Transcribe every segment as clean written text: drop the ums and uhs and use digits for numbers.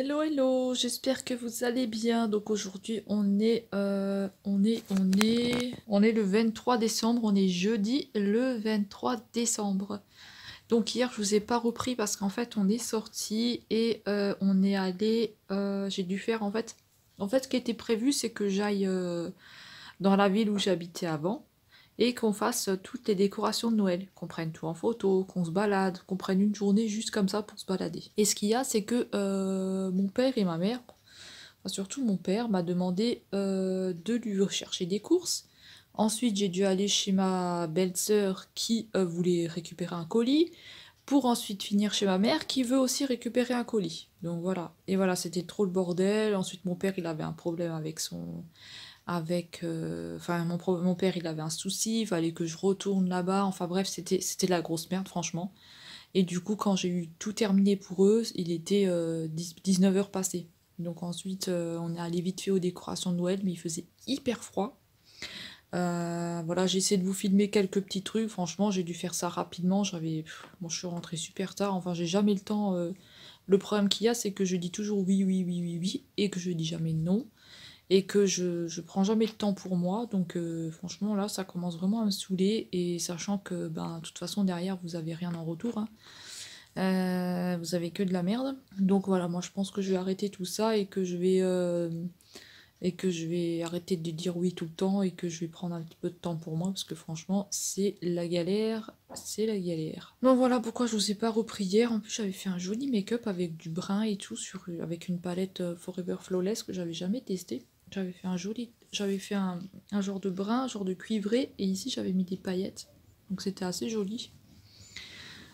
Hello, hello, j'espère que vous allez bien. Donc aujourd'hui on est le 23 décembre, on est jeudi le 23 décembre. Donc hier je vous ai pas repris parce qu'en fait on est sorti et on est allé, j'ai dû faire en fait ce qui était prévu c'est que j'aille dans la ville où j'habitais avant et qu'on fasse toutes les décorations de Noël, qu'on prenne tout en photo, qu'on se balade, qu'on prenne une journée juste comme ça pour se balader. Et ce qu'il y a, c'est que mon père et ma mère, enfin, surtout mon père, m'a demandé de lui chercher des courses. Ensuite, j'ai dû aller chez ma belle-sœur qui voulait récupérer un colis, pour ensuite finir chez ma mère qui veut aussi récupérer un colis. Donc voilà. Et voilà, c'était trop le bordel. Ensuite, mon père, il avait un problème avec son enfin mon père il avait un souci, il fallait que je retourne là-bas, enfin bref c'était la grosse merde franchement. Et du coup quand j'ai eu tout terminé pour eux, il était 19 h passées. Donc ensuite on est allé vite fait aux décorations de Noël, mais il faisait hyper froid. Voilà, j'ai essayé de vous filmer quelques petits trucs, franchement j'ai dû faire ça rapidement, bon, je suis rentrée super tard, enfin j'ai jamais le temps. Le problème qu'il y a c'est que je dis toujours oui oui oui oui oui et que je dis jamais non et que je prends jamais de temps pour moi, donc franchement là ça commence vraiment à me saouler, et sachant que ben de toute façon derrière vous avez rien en retour, hein. Vous avez que de la merde, donc voilà, moi je pense que je vais arrêter tout ça et que je vais arrêter de dire oui tout le temps et que je vais prendre un petit peu de temps pour moi parce que franchement c'est la galère, c'est la galère. Donc voilà pourquoi je vous ai pas repris hier. En plus j'avais fait un joli make-up avec du brun et tout avec une palette Forever Flawless que j'avais jamais testé. J'avais fait un genre de brun, un genre de cuivré, et ici j'avais mis des paillettes. Donc c'était assez joli.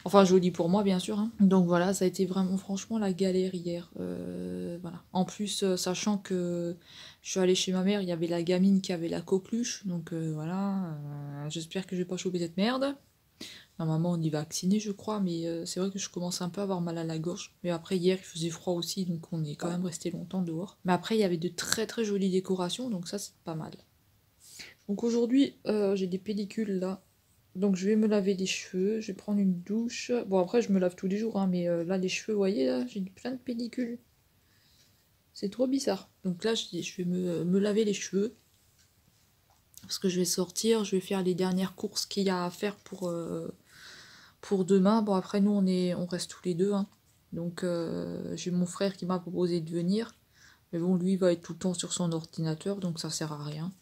Enfin joli pour moi bien sûr, hein. Donc voilà, ça a été vraiment franchement la galère hier. Voilà. En plus, sachant que je suis allée chez ma mère, il y avait la gamine qui avait la coqueluche. Donc voilà, j'espère que je vais pas choper cette merde. Normalement on y va vacciner je crois, mais c'est vrai que je commence un peu à avoir mal à la gorge. Mais après hier il faisait froid aussi, donc on est quand même resté longtemps dehors. Mais après il y avait de très très jolies décorations, donc ça c'est pas mal. Donc aujourd'hui j'ai des pellicules là. Donc je vais me laver les cheveux, je vais prendre une douche. Bon après je me lave tous les jours, hein, mais là les cheveux, vous voyez là, j'ai plein de pellicules. C'est trop bizarre. Donc là je vais me laver les cheveux. Parce que je vais sortir, je vais faire les dernières courses qu'il y a à faire pour demain. Bon après nous on reste tous les deux, hein. Donc j'ai mon frère qui m'a proposé de venir. Mais bon lui il va être tout le temps sur son ordinateur, donc ça sert à rien.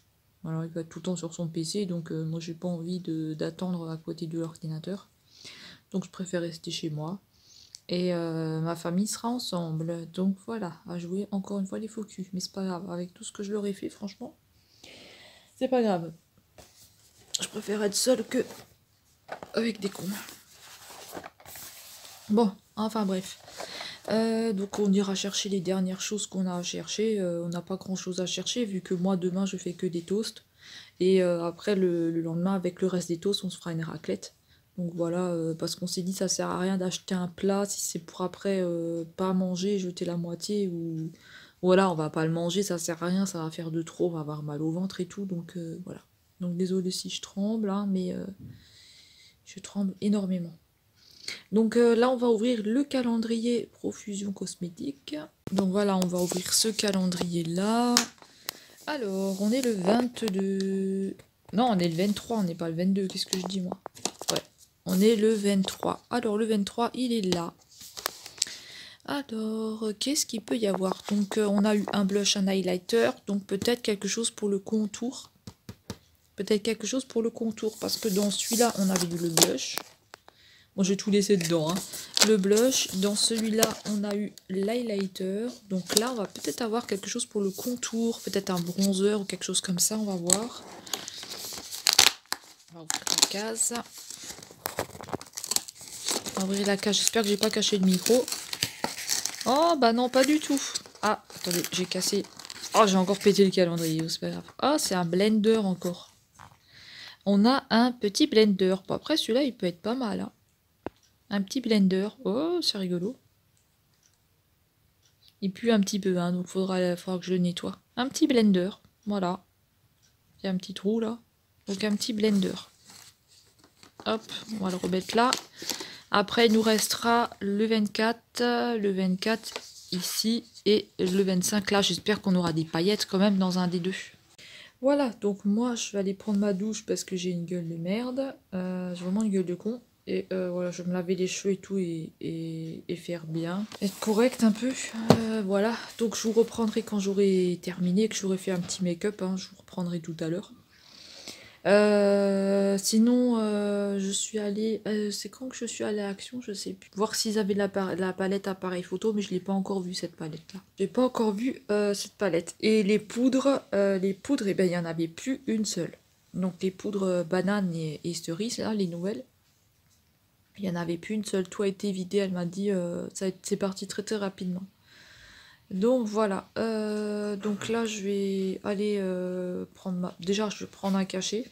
Voilà, il va être tout le temps sur son PC, donc moi j'ai pas envie d'attendre à côté de l'ordinateur. Donc je préfère rester chez moi. Et ma famille sera ensemble. Donc voilà, à jouer encore une fois les faux culs. Mais c'est pas grave, avec tout ce que je leur ai fait, franchement, c'est pas grave. Je préfère être seule que avec des cons. Bon, enfin bref. Donc on ira chercher les dernières choses qu'on a à chercher. On n'a pas grand chose à chercher vu que moi demain je fais que des toasts. Et après le lendemain avec le reste des toasts on se fera une raclette. Donc voilà, parce qu'on s'est dit ça sert à rien d'acheter un plat si c'est pour après pas manger, jeter la moitié, ou voilà on va pas le manger, ça sert à rien, ça va faire de trop, on va avoir mal au ventre et tout, donc voilà. Donc désolée si je tremble, hein, mais je tremble énormément. Donc là, on va ouvrir le calendrier Profusion Cosmétique. Donc voilà, on va ouvrir ce calendrier-là. Alors, on est le 22... Non, on est le 23, on n'est pas le 22. Qu'est-ce que je dis, moi? Ouais, on est le 23. Alors, le 23, il est là. Alors, qu'est-ce qu'il peut y avoir? Donc, on a eu un blush, un highlighter. Donc, peut-être quelque chose pour le contour. Peut-être quelque chose pour le contour. Parce que dans celui-là, on avait eu le blush. Bon, j'ai tout laissé dedans, hein. Le blush, dans celui-là, on a eu l'highlighter. Donc là, on va peut-être avoir quelque chose pour le contour, peut-être un bronzer ou quelque chose comme ça, on va voir. On va ouvrir la case. On va ouvrir la case, j'espère que j'ai pas caché le micro. Oh, bah non, pas du tout. Ah, attendez, j'ai cassé... Oh, j'ai encore pété le calendrier, c'est pas grave. Ah, c'est un blender encore. On a un petit blender. Bon, après, celui-là, il peut être pas mal, hein. Un petit blender. Oh, c'est rigolo. Il pue un petit peu, hein, donc faudra que je le nettoie. Un petit blender, voilà. Il y a un petit trou là. Donc un petit blender. Hop, on va le remettre là. Après, il nous restera le 24. Le 24, ici. Et le 25, là, j'espère qu'on aura des paillettes quand même dans un des deux. Voilà, donc moi, je vais aller prendre ma douche parce que j'ai une gueule de merde. J'ai vraiment une gueule de con. Et voilà, je vais me laver les cheveux et tout et faire bien. Être correct un peu. Voilà, donc je vous reprendrai quand j'aurai terminé, que j'aurai fait un petit make-up. Hein, je vous reprendrai tout à l'heure. Sinon, je suis allée. C'est quand que je suis allée à Action, je sais plus. Voir s'ils avaient la palette appareil photo, mais je l'ai pas encore vu cette palette-là. J'ai pas encore vu cette palette. Et les poudres, eh ben il y en avait plus une seule. Donc les poudres banane et cerise, là, les nouvelles. Il y en avait plus une seule. Tout a été vidé. Elle m'a dit, c'est parti très très rapidement. Donc voilà, donc là je vais aller prendre ma... Déjà je vais prendre un cachet,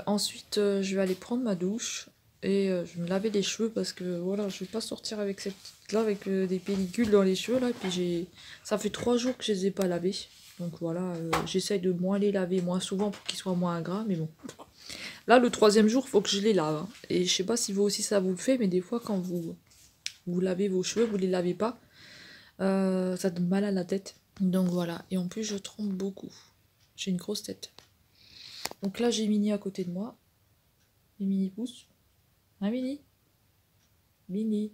ensuite je vais aller prendre ma douche et je vais me laver les cheveux parce que voilà, je vais pas sortir avec cette petite là avec des pellicules dans les cheveux là, et puis ça fait 3 jours que je les ai pas lavés, donc voilà, j'essaye de moins les laver moins souvent pour qu'ils soient moins gras, mais bon. Là le 3e jour faut que je les lave, hein. Et je sais pas si vous aussi ça vous le fait, mais des fois quand vous lavez vos cheveux, vous les lavez pas. Ça donne mal à la tête. Donc voilà. Et en plus, je tremble beaucoup. J'ai une grosse tête. Donc là, j'ai Mini à côté de moi. Et Mini pousse. Hein, Mini? Mini.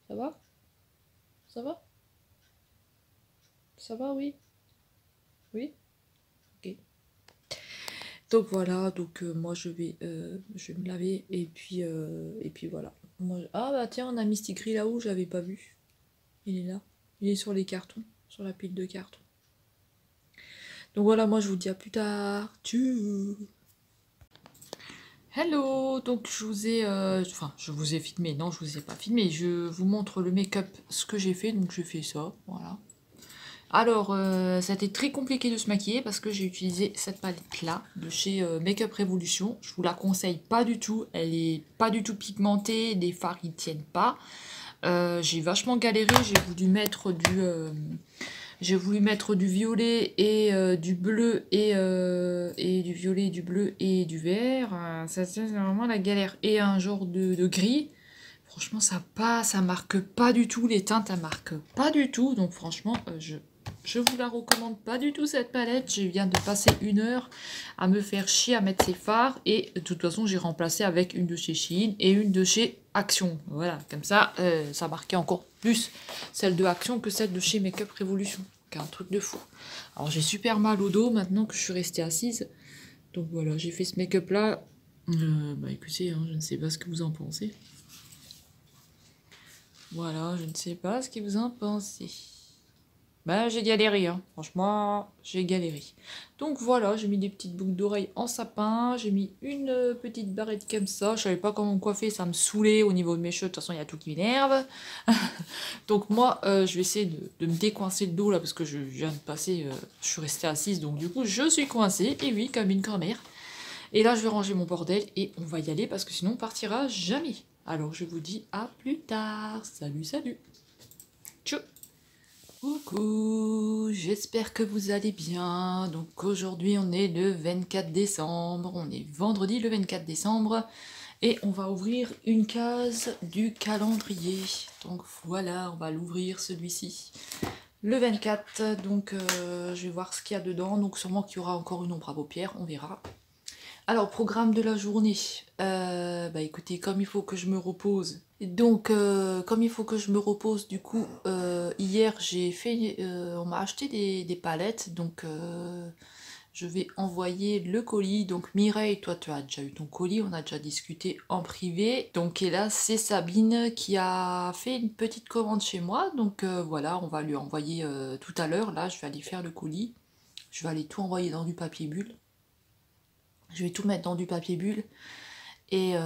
Ça va? Ça va? Ça va, oui? Oui? Ok. Donc voilà. Donc moi, je vais me laver. Et puis voilà. Moi, ah bah tiens, on a Misty Gris là-haut, j'avais pas vu. Il est là. Il est sur les cartons. Sur la pile de cartons. Donc voilà, moi je vous dis à plus tard. Tchuss. Hello, donc je vous ai, enfin je vous ai filmé, non je vous ai pas filmé, je vous montre le make-up, ce que j'ai fait, donc j'ai fait ça, voilà. Alors, ça a été très compliqué de se maquiller parce que j'ai utilisé cette palette là, de chez Make-up Revolution, je vous la conseille pas du tout, elle est pas du tout pigmentée, les fards ils tiennent pas, j'ai vachement galéré, j'ai voulu mettre du violet et du bleu et du violet, du bleu et du vert. Ça c'est vraiment la galère. Et un genre de gris. Franchement, ça marque pas du tout. Les teintes, ça marque pas du tout. Donc franchement, je vous la recommande pas du tout cette palette. Je viens de passer 1 heure à me faire chier à mettre ces fards. Et de toute façon, j'ai remplacé avec une de chez Shein et une de chez Action. Voilà, comme ça, ça marquait encore plus celle de Action que celle de chez Make-up Revolution. Un truc de fou. Alors j'ai super mal au dos maintenant que je suis restée assise. Donc voilà, j'ai fait ce make-up là. Bah écoutez, hein, je ne sais pas ce que vous en pensez. Voilà, je ne sais pas ce que vous en pensez. Bah j'ai galéré, hein. Franchement, j'ai galéré. Donc voilà, j'ai mis des petites boucles d'oreilles en sapin, j'ai mis une petite barrette comme ça, je savais pas comment me coiffer, ça me saoulait au niveau de mes cheveux, de toute façon il y a tout qui m'énerve. Donc moi, je vais essayer de me décoincer le dos là, parce que je viens de passer, je suis restée assise, donc du coup je suis coincée, et oui, comme une grand-mère. Et là je vais ranger mon bordel, et on va y aller, parce que sinon on partira jamais. Alors je vous dis à plus tard, salut salut. Tchou. Coucou, j'espère que vous allez bien. Donc aujourd'hui on est le 24 décembre, on est vendredi le 24 décembre et on va ouvrir une case du calendrier. Donc voilà, on va l'ouvrir celui-ci. Le 24, donc je vais voir ce qu'il y a dedans, donc sûrement qu'il y aura encore une ombre à paupières, on verra. Alors, programme de la journée. Bah écoutez, comme il faut que je me repose. Donc, comme il faut que je me repose, du coup, hier j'ai fait, on m'a acheté des palettes, donc je vais envoyer le colis. Donc Mireille, toi tu as déjà eu ton colis, on a déjà discuté en privé. Donc et là c'est Sabine qui a fait une petite commande chez moi, donc voilà, on va lui envoyer tout à l'heure. Là je vais aller faire le colis, je vais aller tout envoyer dans du papier bulle. Je vais tout mettre dans du papier bulle et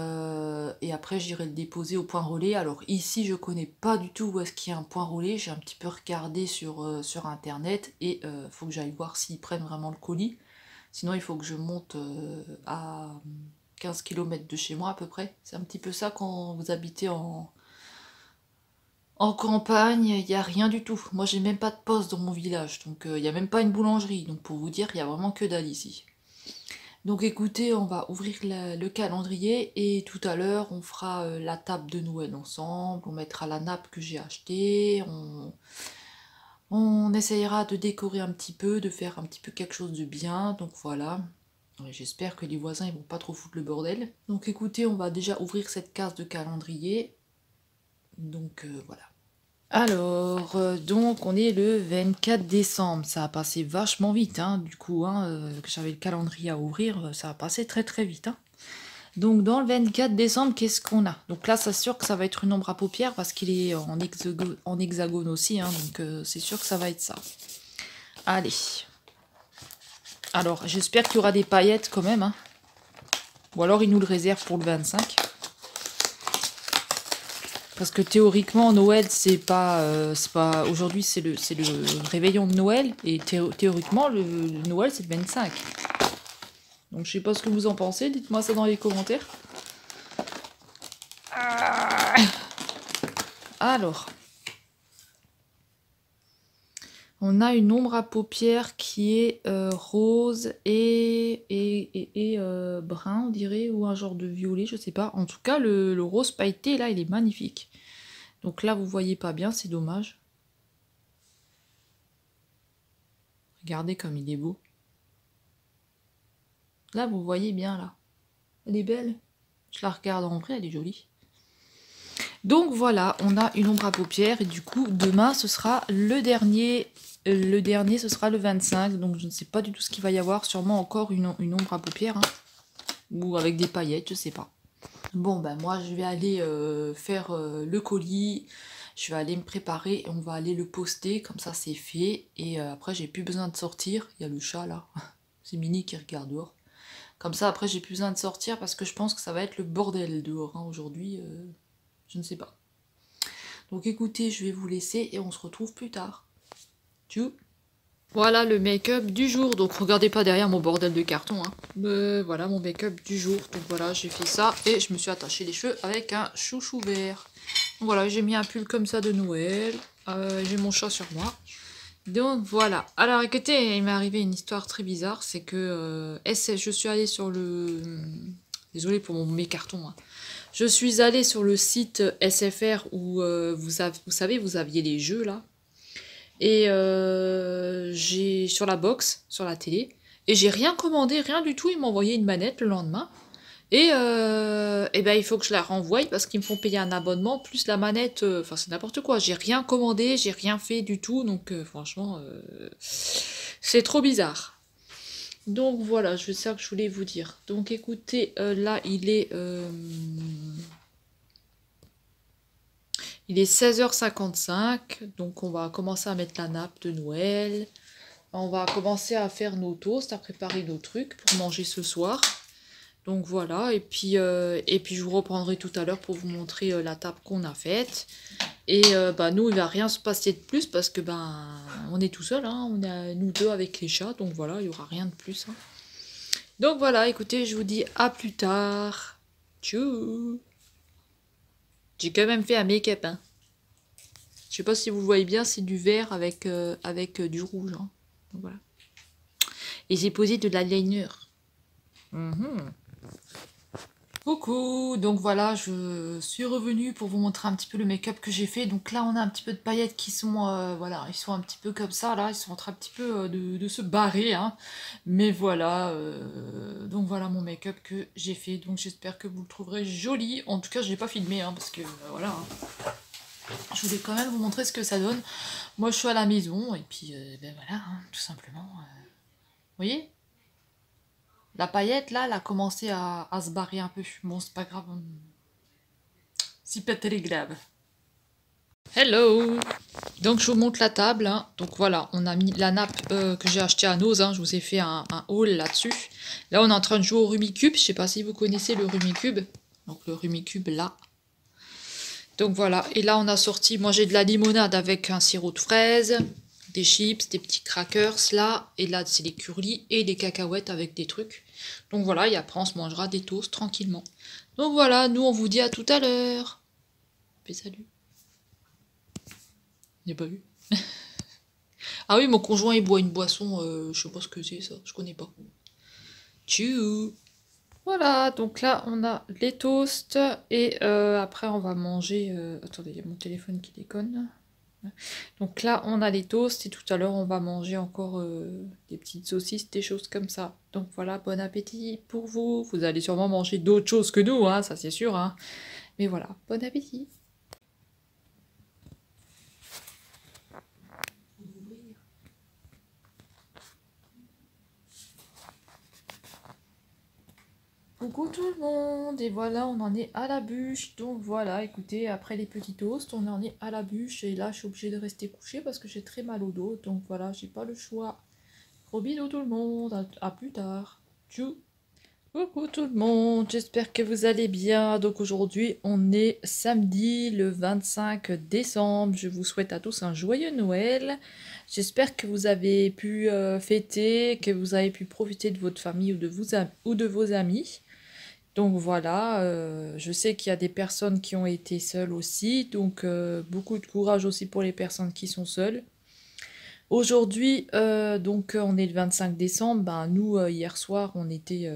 après j'irai le déposer au point relais. Alors ici je connais pas du tout où est-ce qu'il y a un point relais, j'ai un petit peu regardé sur internet et faut que j'aille voir s'ils prennent vraiment le colis. Sinon il faut que je monte à 15 km de chez moi à peu près. C'est un petit peu ça quand vous habitez en campagne, il n'y a rien du tout. Moi j'ai même pas de poste dans mon village, donc il n'y a même pas une boulangerie. Donc pour vous dire, il y a vraiment que dalle ici. Donc écoutez, on va ouvrir le calendrier et tout à l'heure on fera la table de Noël ensemble, on mettra la nappe que j'ai achetée, on essayera de décorer un petit peu, de faire un petit peu quelque chose de bien, donc voilà. J'espère que les voisins ils vont pas trop foutre le bordel. Donc écoutez, on va déjà ouvrir cette case de calendrier. Donc voilà. Alors, donc on est le 24 décembre, ça a passé vachement vite, hein, du coup, hein, que j'avais le calendrier à ouvrir, ça a passé très très vite. Hein. Donc dans le 24 décembre, qu'est-ce qu'on a? Donc là, c'est sûr que ça va être une ombre à paupières parce qu'il est en hexagone aussi, hein, donc c'est sûr que ça va être ça. Allez. Alors, j'espère qu'il y aura des paillettes quand même, hein. Ou alors il nous le réserve pour le 25. Parce que théoriquement, Noël, c'est pas aujourd'hui, c'est le réveillon de Noël. Et théoriquement, le Noël, c'est le 25. Donc, je sais pas ce que vous en pensez. Dites-moi ça dans les commentaires. Alors. On a une ombre à paupières qui est rose et brun, on dirait, ou un genre de violet, je sais pas. En tout cas, le rose pailleté, là, il est magnifique. Donc là, vous voyez pas bien, c'est dommage. Regardez comme il est beau. Là, vous voyez bien, là. Elle est belle. Je la regarde en vrai, elle est jolie. Donc voilà, on a une ombre à paupières. Et du coup, demain, ce sera le dernier. Le dernier, ce sera le 25. Donc je ne sais pas du tout ce qu'il va y avoir. Sûrement encore une ombre à paupières. Hein. Ou avec des paillettes, je sais pas. Bon, ben moi, je vais aller faire le colis. Je vais aller me préparer et on va aller le poster. Comme ça, c'est fait. Et après, j'ai plus besoin de sortir. Il y a le chat, là. C'est Mini qui regarde dehors. Comme ça, après, j'ai plus besoin de sortir parce que je pense que ça va être le bordel dehors. Hein, aujourd'hui, je ne sais pas. Donc écoutez, je vais vous laisser et on se retrouve plus tard. Tchou. Voilà le make-up du jour. Donc regardez pas derrière mon bordel de carton. Hein. Voilà mon make-up du jour. Donc voilà, j'ai fait ça et je me suis attaché les cheveux avec un chouchou vert. Donc voilà, j'ai mis un pull comme ça de Noël. J'ai mon chat sur moi. Donc voilà. Alors écoutez, il m'est arrivé une histoire très bizarre. C'est que je suis allée sur le... Désolée pour mes cartons. Hein. Je suis allée sur le site SFR où vous savez, vous aviez les jeux là. Et j'ai sur la box, sur la télé. Et j'ai rien commandé, rien du tout. Ils m'ont envoyé une manette le lendemain. Et ben il faut que je la renvoie parce qu'ils me font payer un abonnement plus la manette. Enfin c'est n'importe quoi. J'ai rien commandé, j'ai rien fait du tout. Donc franchement, c'est trop bizarre. Donc voilà, c'est ça que je voulais vous dire. Donc écoutez, là il est 16h55, donc on va commencer à mettre la nappe de Noël. On va commencer à faire nos toasts, à préparer nos trucs pour manger ce soir. Donc voilà, et puis je vous reprendrai tout à l'heure pour vous montrer la table qu'on a faite. Et bah, nous, il va rien se passer de plus parce que ben on est tout seul, hein, on est nous deux avec les chats, donc voilà, il n'y aura rien de plus. Hein. Donc voilà, écoutez, je vous dis à plus tard. Tchou. J'ai quand même fait un make-up, hein. Je sais pas si vous le voyez bien, c'est du vert avec du rouge. Hein. Donc, voilà. Et j'ai posé de l'eyeliner. Coucou, donc voilà, je suis revenue pour vous montrer un petit peu le make-up que j'ai fait. Donc là, on a un petit peu de paillettes qui sont, voilà, ils sont un petit peu comme ça, là, ils sont en train un petit peu de se barrer, hein. Mais voilà, donc voilà mon make-up que j'ai fait. Donc j'espère que vous le trouverez joli. En tout cas, je l'ai pas filmé, hein, parce que voilà. Hein. Je voulais quand même vous montrer ce que ça donne. Moi, je suis à la maison, et puis, ben voilà, hein, tout simplement. Vous voyez? La paillette, là, elle a commencé à se barrer un peu. Bon, c'est pas grave. C'est pas très grave. Hello! Donc, je vous montre la table. Hein. Donc, voilà, on a mis la nappe que j'ai achetée à Nose. Hein. Je vous ai fait un haul là-dessus. Là, on est en train de jouer au Rumicube. Je sais pas si vous connaissez le Rumicube. Donc, le Rumicube, là. Donc, voilà. Et là, on a sorti... Moi, j'ai de la limonade avec un sirop de fraise, des chips, des petits crackers, là. Et là, c'est des curlis et des cacahuètes avec des trucs. Donc voilà, et après on se mangera des toasts tranquillement. Donc voilà, nous on vous dit à tout à l'heure. Fais salut. J'ai pas vu. Ah oui, mon conjoint il boit une boisson, je sais pas ce que c'est ça, je connais pas. Tchou. Voilà, donc là on a les toasts et après on va manger... Attendez, il y a mon téléphone qui déconne. Donc là on a les toasts et tout à l'heure on va manger encore des petites saucisses, des choses comme ça. Donc voilà, bon appétit pour vous. Vous allez sûrement manger d'autres choses que nous, hein, ça c'est sûr. Hein. Mais voilà, bon appétit. Coucou tout le monde, et voilà, on en est à la bûche. Donc voilà, écoutez, après les petits toasts, on en est à la bûche. Et là, je suis obligée de rester couchée parce que j'ai très mal au dos. Donc voilà, j'ai pas le choix. Gros bisous tout le monde, à plus tard. Tchou. Coucou tout le monde, j'espère que vous allez bien. Donc aujourd'hui, on est samedi le 25 décembre. Je vous souhaite à tous un joyeux Noël. J'espère que vous avez pu fêter, que vous avez pu profiter de votre famille ou de vos amis. Donc voilà, je sais qu'il y a des personnes qui ont été seules aussi, donc beaucoup de courage aussi pour les personnes qui sont seules. Aujourd'hui, donc on est le 25 décembre, ben, nous hier soir on était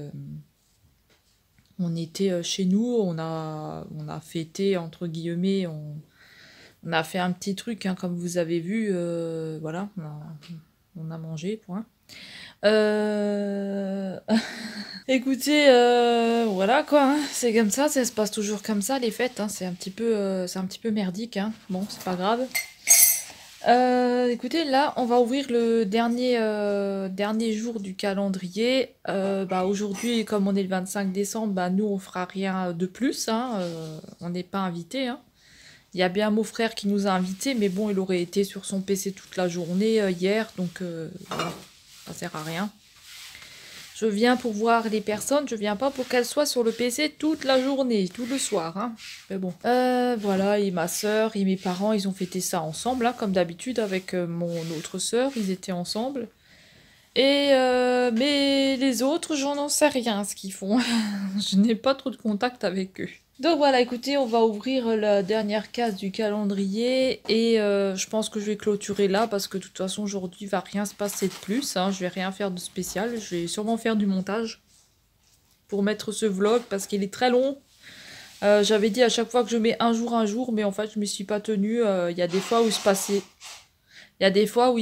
chez nous, on a fêté entre guillemets, on a fait un petit truc hein, comme vous avez vu, voilà, on a mangé, point. Écoutez, voilà quoi, hein, c'est comme ça se passe toujours comme ça les fêtes, hein, c'est un petit peu merdique, hein. Bon, c'est pas grave. Écoutez, là, on va ouvrir le dernier jour du calendrier. Bah, aujourd'hui, comme on est le 25 décembre, bah, nous, on fera rien de plus, hein, on n'est pas invités, hein. Il y a bien mon frère qui nous a invités, mais bon, il aurait été sur son PC toute la journée hier, donc voilà, ça sert à rien. Je viens pour voir les personnes, je viens pas pour qu'elles soient sur le PC toute la journée, tout le soir. Hein. Mais bon. Voilà, et ma soeur et mes parents, ils ont fêté ça ensemble, hein, comme d'habitude avec mon autre soeur, ils étaient ensemble. Et mais les autres, j'en sais rien ce qu'ils font. Je n'ai pas trop de contact avec eux. Donc voilà, écoutez, on va ouvrir la dernière case du calendrier et je pense que je vais clôturer là parce que de toute façon aujourd'hui il va rien se passer de plus, hein, je vais rien faire de spécial, je vais sûrement faire du montage pour mettre ce vlog parce qu'il est très long. J'avais dit à chaque fois que je mets un jour, mais en fait je m'y suis pas tenue, il y a des fois où il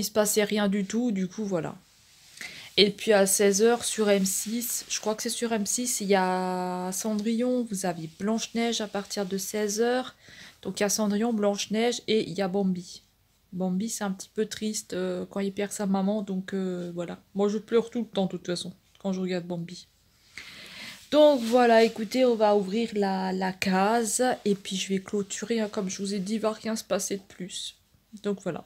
se passait rien du tout, du coup voilà. Et puis à 16h sur M6, je crois que c'est sur M6, il y a Cendrillon, vous avez Blanche-Neige à partir de 16h. Donc il y a Cendrillon, Blanche-Neige et il y a Bambi. Bambi c'est un petit peu triste quand il perd sa maman, donc voilà. Moi je pleure tout le temps de toute façon quand je regarde Bambi. Donc voilà, écoutez, on va ouvrir la case et puis je vais clôturer, hein, comme je vous ai dit, il va rien se passer de plus. Donc voilà.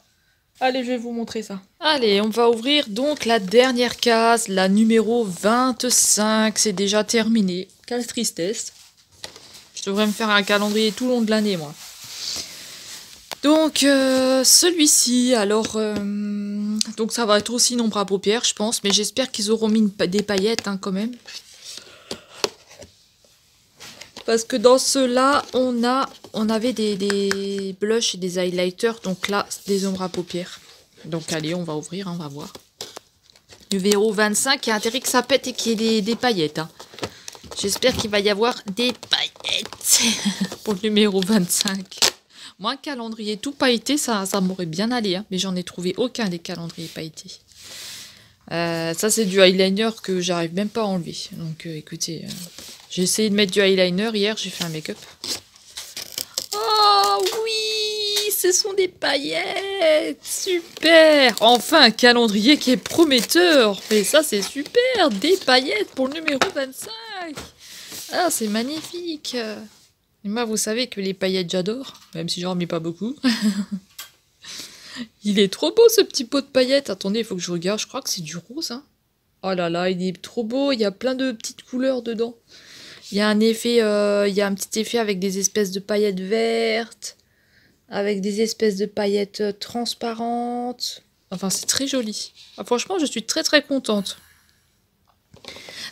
Allez, je vais vous montrer ça. Allez, on va ouvrir donc la dernière case, la numéro 25. C'est déjà terminé. Quelle tristesse. Je devrais me faire un calendrier tout le long de l'année, moi. Donc, celui-ci, alors... donc ça va être aussi nombre à paupières, je pense. Mais j'espère qu'ils auront mis des paillettes, hein, quand même. Parce que dans ceux-là, on avait des blushs et des highlighters. Donc là, des ombres à paupières. Donc allez, on va ouvrir, hein, on va voir. Numéro 25, il y a intérêt que ça pète et qu'il y ait des paillettes. Hein. J'espère qu'il va y avoir des paillettes pour le numéro 25. Moi, un calendrier tout pailleté, ça m'aurait bien allé. Hein, mais j'en ai trouvé aucun des calendriers pailletés. Ça, c'est du eyeliner que j'arrive même pas à enlever. Donc écoutez... j'ai essayé de mettre du eyeliner hier, j'ai fait un make-up. Oh oui, ce sont des paillettes, super. Enfin, un calendrier qui est prometteur. Mais ça, c'est super, des paillettes pour le numéro 25. Ah, c'est magnifique. Et moi, vous savez que les paillettes, j'adore, même si j'en mets pas beaucoup. Il est trop beau, ce petit pot de paillettes. Attendez, il faut que je regarde, je crois que c'est du rose. Hein. Oh là là, il est trop beau, il y a plein de petites couleurs dedans. Il y a un effet, il y a un petit effet avec des espèces de paillettes vertes, avec des espèces de paillettes transparentes. Enfin, c'est très joli. Ah, franchement, je suis très très contente.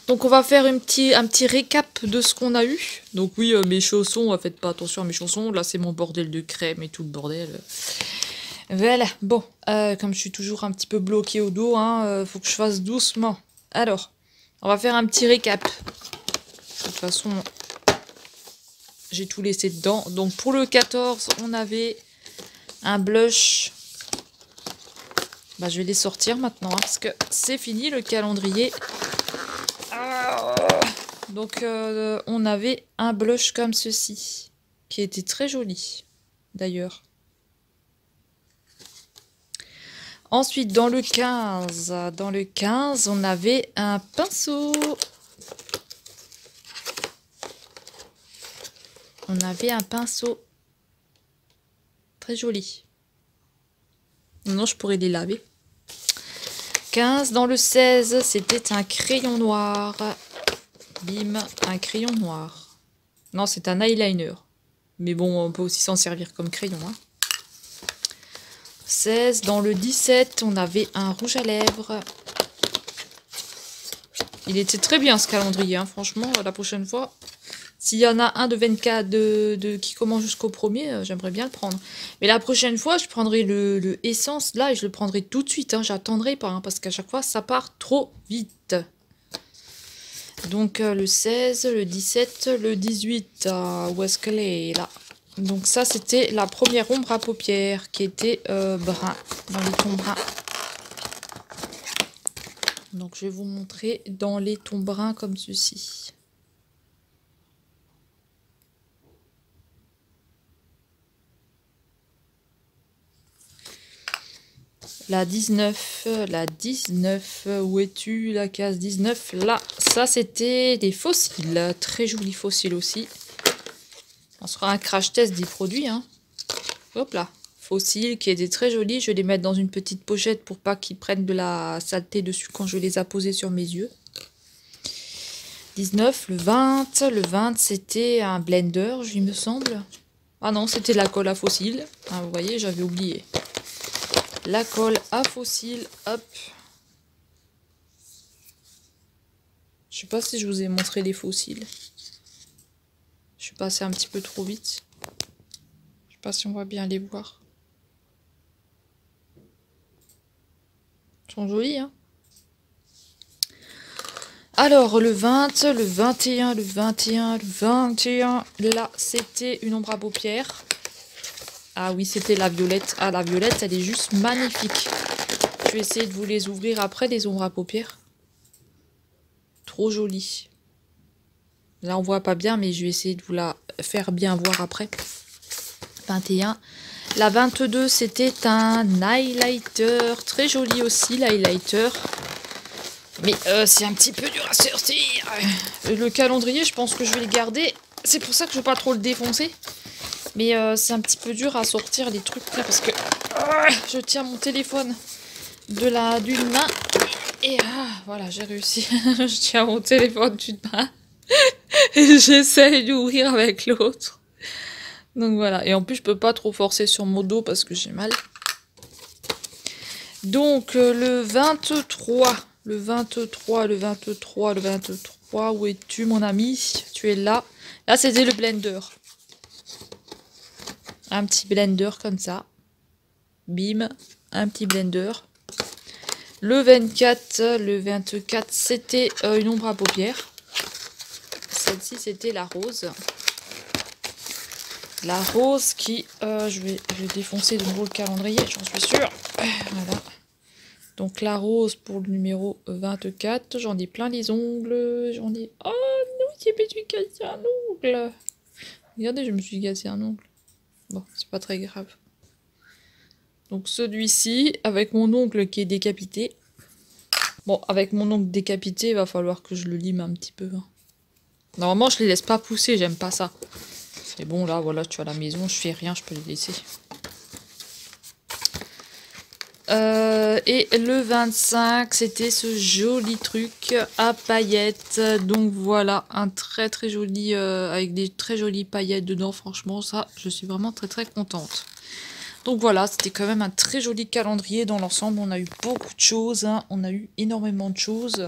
Donc, on va faire un petit récap de ce qu'on a eu. Donc oui, mes chaussons, faites pas attention à mes chaussons. Là, c'est mon bordel de crème et tout le bordel. Voilà, bon, comme je suis toujours un petit peu bloquée au dos, hein, faut que je fasse doucement. Alors... On va faire un petit récap. De toute façon, j'ai tout laissé dedans. Donc pour le 14, on avait un blush. Bah, je vais les sortir maintenant, hein, parce que c'est fini le calendrier. Donc on avait un blush comme ceci, qui était très joli, d'ailleurs. Ensuite, dans le 15, on avait un pinceau. On avait un pinceau très joli. Non, je pourrais les laver. 15, dans le 16, c'était un crayon noir. Bim, un crayon noir. Non, c'est un eyeliner. Mais bon, on peut aussi s'en servir comme crayon. Hein. 16, dans le 17, on avait un rouge à lèvres. Il était très bien ce calendrier, hein. Franchement, la prochaine fois, s'il y en a un de 24 qui commence jusqu'au 1er, j'aimerais bien le prendre. Mais la prochaine fois, je prendrai le Essence là et je le prendrai tout de suite. Hein. J'attendrai pas, hein, parce qu'à chaque fois, ça part trop vite. Donc le 16, le 17, le 18, où est-ce qu'elle est là? Donc ça, c'était la première ombre à paupières qui était brun, dans les tons bruns. Donc je vais vous montrer dans les tons bruns comme ceci. La 19, où es-tu? La case 19, là, ça c'était des fossiles, très jolis fossiles aussi. On sera un crash test des produits, hein. Hop là, fossiles qui étaient très jolis, je vais les mettre dans une petite pochette pour pas qu'ils prennent de la saleté dessus quand je les apposer sur mes yeux. 19, le 20 c'était un blender, il me semble. Ah non, c'était la colle à fossiles, ah, vous voyez, j'avais oublié. La colle à fossiles, hop. Je sais pas si je vous ai montré les fossiles. Je suis passée un petit peu trop vite. Je sais pas si on va bien les voir. Ils sont jolis, hein. Alors, le 20, le 21, le 21, le 21. Là, c'était une ombre à paupières. Ah oui, c'était la violette. Ah, la violette, elle est juste magnifique. Je vais essayer de vous les ouvrir après, les ombres à paupières. Trop jolie. Là, on voit pas bien, mais je vais essayer de vous la faire bien voir après. 21. La 22, c'était un highlighter. Très joli aussi, l'highlighter. Mais c'est un petit peu dur à sortir. Le calendrier, je pense que je vais le garder. C'est pour ça que je ne vais pas trop le défoncer. Mais c'est un petit peu dur à sortir les trucs là parce que je tiens mon téléphone d'une main. Et voilà, j'ai réussi. Je tiens mon téléphone d'une main. Et j'essaye d'ouvrir avec l'autre. Donc voilà. Et en plus, je peux pas trop forcer sur mon dos parce que j'ai mal. Donc le 23. Le 23, le 23, le 23. Où es-tu, mon ami? Tu es là. Là, c'était le blender. Un petit blender comme ça. Bim. Un petit blender. Le 24, c'était une ombre à paupières. Celle-ci, c'était la rose. La rose qui... je vais défoncer de nouveau le calendrier, j'en suis sûre. Voilà. Donc la rose pour le numéro 24. J'en ai plein les ongles. J'en ai... Oh non, j'ai me suis cassé un ongle. Regardez, je me suis cassé un ongle. Bon, c'est pas très grave. Donc celui-ci, avec mon ongle qui est décapité. Bon, avec mon ongle décapité, il va falloir que je le lime un petit peu. Hein. Normalement, je les laisse pas pousser, j'aime pas ça. Mais bon, là, voilà, je suis à la maison, je fais rien, je peux les laisser. Et le 25, c'était ce joli truc à paillettes. Donc voilà, un très très joli, avec des très jolies paillettes dedans. Franchement, ça, je suis vraiment très très contente. Donc voilà, c'était quand même un très joli calendrier dans l'ensemble. On a eu beaucoup de choses, hein. On a eu énormément de choses.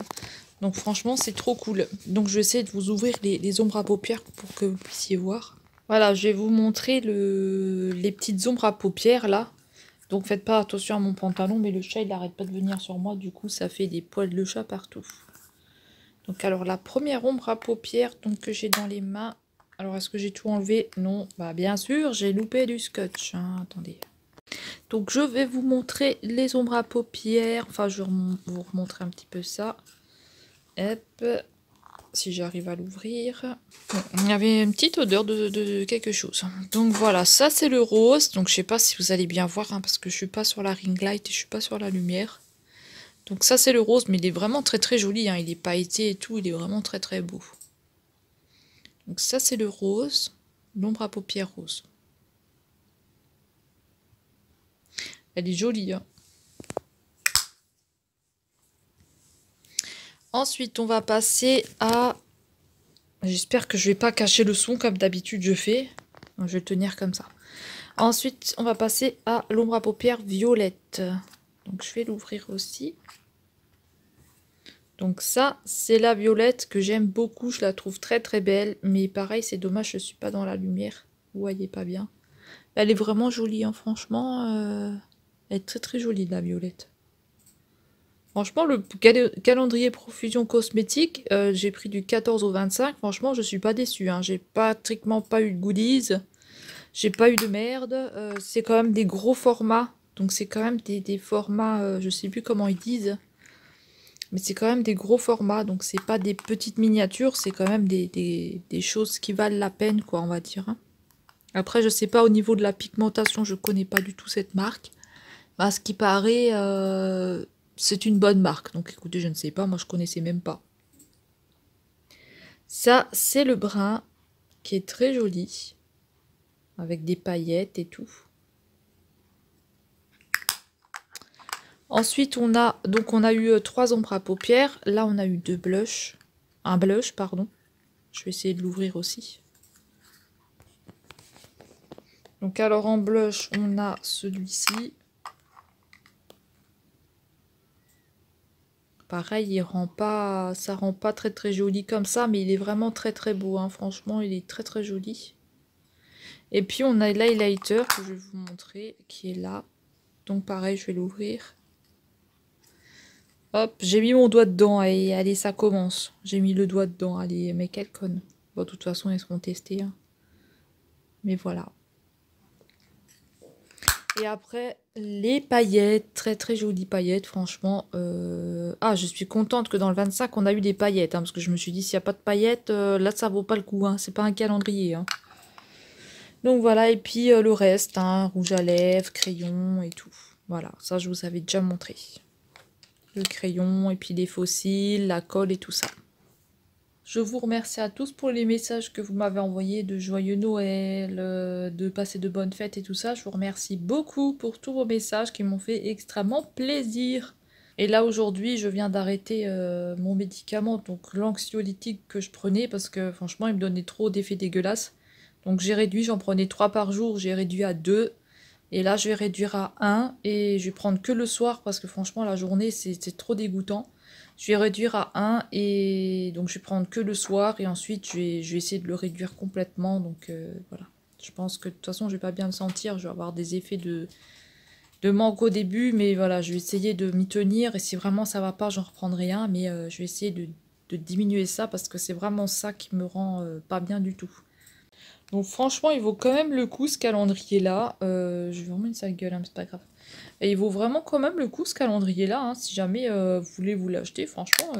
Donc franchement, c'est trop cool. Donc je vais essayer de vous ouvrir les ombres à paupières pour que vous puissiez voir. Voilà, je vais vous montrer les petites ombres à paupières là. Donc faites pas attention à mon pantalon, mais le chat il n'arrête pas de venir sur moi. Du coup, ça fait des poils de chat partout. Donc alors la première ombre à paupières donc, que j'ai dans les mains. Alors est-ce que j'ai tout enlevé? Non, bah bien sûr, j'ai loupé du scotch. Hein. Attendez. Donc je vais vous montrer les ombres à paupières. Enfin, je vais vous remontrer un petit peu ça. Hop, si j'arrive à l'ouvrir. Bon, il y avait une petite odeur de quelque chose. Donc voilà, ça c'est le rose. Donc je sais pas si vous allez bien voir, hein, parce que je suis pas sur la ring light et je suis pas sur la lumière. Donc ça c'est le rose, mais il est vraiment très très joli. Hein. Il est pailleté et tout, il est vraiment très très beau. Donc ça c'est le rose, l'ombre à paupières rose. Elle est jolie, hein. Ensuite, on va passer à... J'espère que je vais pas cacher le son comme d'habitude je fais. Donc, je vais le tenir comme ça. Ensuite, on va passer à l'ombre à paupières violette. Donc je vais l'ouvrir aussi. Donc ça, c'est la violette que j'aime beaucoup. Je la trouve très très belle. Mais pareil, c'est dommage, je suis pas dans la lumière. Vous voyez pas bien. Elle est vraiment jolie, hein, franchement. Elle est très très jolie, la violette. Franchement, le calendrier profusion cosmétique, j'ai pris du 14 au 25. Franchement, je suis pas déçue. Hein. J'ai pratiquement pas eu de goodies. J'ai pas eu de merde. C'est quand même des gros formats. Donc c'est quand même des formats, je sais plus comment ils disent. Mais c'est quand même des gros formats. Donc c'est pas des petites miniatures. C'est quand même des choses qui valent la peine, quoi, on va dire. Hein. Après, je sais pas au niveau de la pigmentation. Je connais pas du tout cette marque. À ce qui paraît, c'est une bonne marque. Donc écoutez, je ne sais pas, moi je connaissais même pas. Ça, c'est le brun qui est très joli. Avec des paillettes et tout. Ensuite, on a eu 3 ombres à paupières. Là, on a eu 2 blushs. Un blush, pardon. Je vais essayer de l'ouvrir aussi. Donc alors en blush, on a celui-ci. Pareil, ça rend pas très très joli comme ça, mais il est vraiment très très beau. Hein. Franchement, il est très très joli. Et puis on a l'highlighter que je vais vous montrer, qui est là. Donc pareil, je vais l'ouvrir. Hop, j'ai mis mon doigt dedans, et allez, ça commence. J'ai mis le doigt dedans, allez, mais quelle conne. Bon, de toute façon, ils seront testés. Hein. Mais voilà. Et après, les paillettes, très très jolies paillettes, franchement. Ah, je suis contente que dans le 25, on a eu des paillettes, hein, parce que je me suis dit, s'il n'y a pas de paillettes, là, ça vaut pas le coup. Hein, c'est pas un calendrier. Hein. Donc voilà, et puis le reste, hein, rouge à lèvres, crayon et tout. Voilà, ça, je vous avais déjà montré. Le crayon, et puis les fossiles, la colle et tout ça. Je vous remercie à tous pour les messages que vous m'avez envoyés de joyeux Noël, de passer de bonnes fêtes et tout ça. Je vous remercie beaucoup pour tous vos messages qui m'ont fait extrêmement plaisir. Et là aujourd'hui, je viens d'arrêter mon médicament, donc l'anxiolytique que je prenais parce que franchement, il me donnait trop d'effets dégueulasses. Donc j'ai réduit, j'en prenais 3 par jour, j'ai réduit à 2. Et là, je vais réduire à 1 et je vais prendre que le soir parce que franchement, la journée, c'est trop dégoûtant. Je vais réduire à 1 et donc je vais prendre que le soir et ensuite je vais essayer de le réduire complètement. Donc voilà. Je pense que de toute façon je vais pas bien me sentir, je vais avoir des effets de manque au début, mais voilà, je vais essayer de m'y tenir et si vraiment ça va pas, j'en reprendrai un, mais je vais essayer de diminuer ça parce que c'est vraiment ça qui me rend pas bien du tout. Donc franchement, il vaut quand même le coup ce calendrier-là. Je vais vraiment une sale gueule, hein, mais c'est pas grave. Et il vaut vraiment quand même le coup ce calendrier-là. Hein. Si jamais vous voulez vous l'acheter, franchement,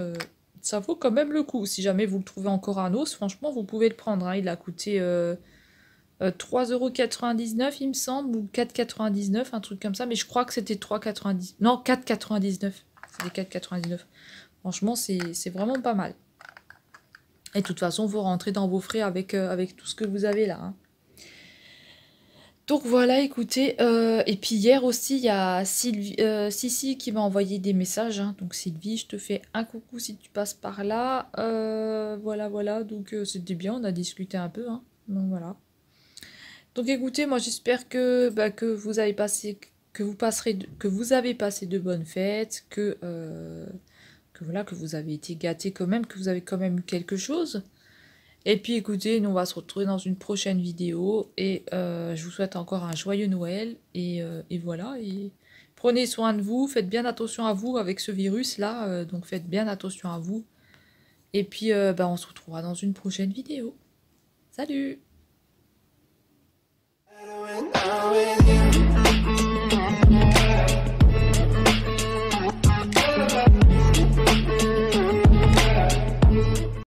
ça vaut quand même le coup. Si jamais vous le trouvez encore à os, franchement, vous pouvez le prendre. Hein. Il a coûté 3,99 €, il me semble, ou 4,99 €, un truc comme ça. Mais je crois que c'était 3,99 €. Non, 4,99 €. C'était 4,99 €. Franchement, c'est vraiment pas mal. Et de toute façon, vous rentrez dans vos frais avec tout ce que vous avez là. Hein. Donc voilà, écoutez. Et puis hier aussi, il y a Sissi qui m'a envoyé des messages. Hein. Donc Sylvie, je te fais un coucou si tu passes par là. Voilà, voilà. Donc c'était bien, on a discuté un peu. Hein. Donc voilà. Donc écoutez, moi j'espère que vous avez passé, que vous avez passé de bonnes fêtes, voilà, que vous avez été gâtés quand même, que vous avez quand même eu quelque chose. Et puis écoutez, nous on va se retrouver dans une prochaine vidéo. Et je vous souhaite encore un joyeux Noël. Et voilà. Et prenez soin de vous, faites bien attention à vous avec ce virus là. Donc faites bien attention à vous. Et puis, bah, on se retrouvera dans une prochaine vidéo. Salut!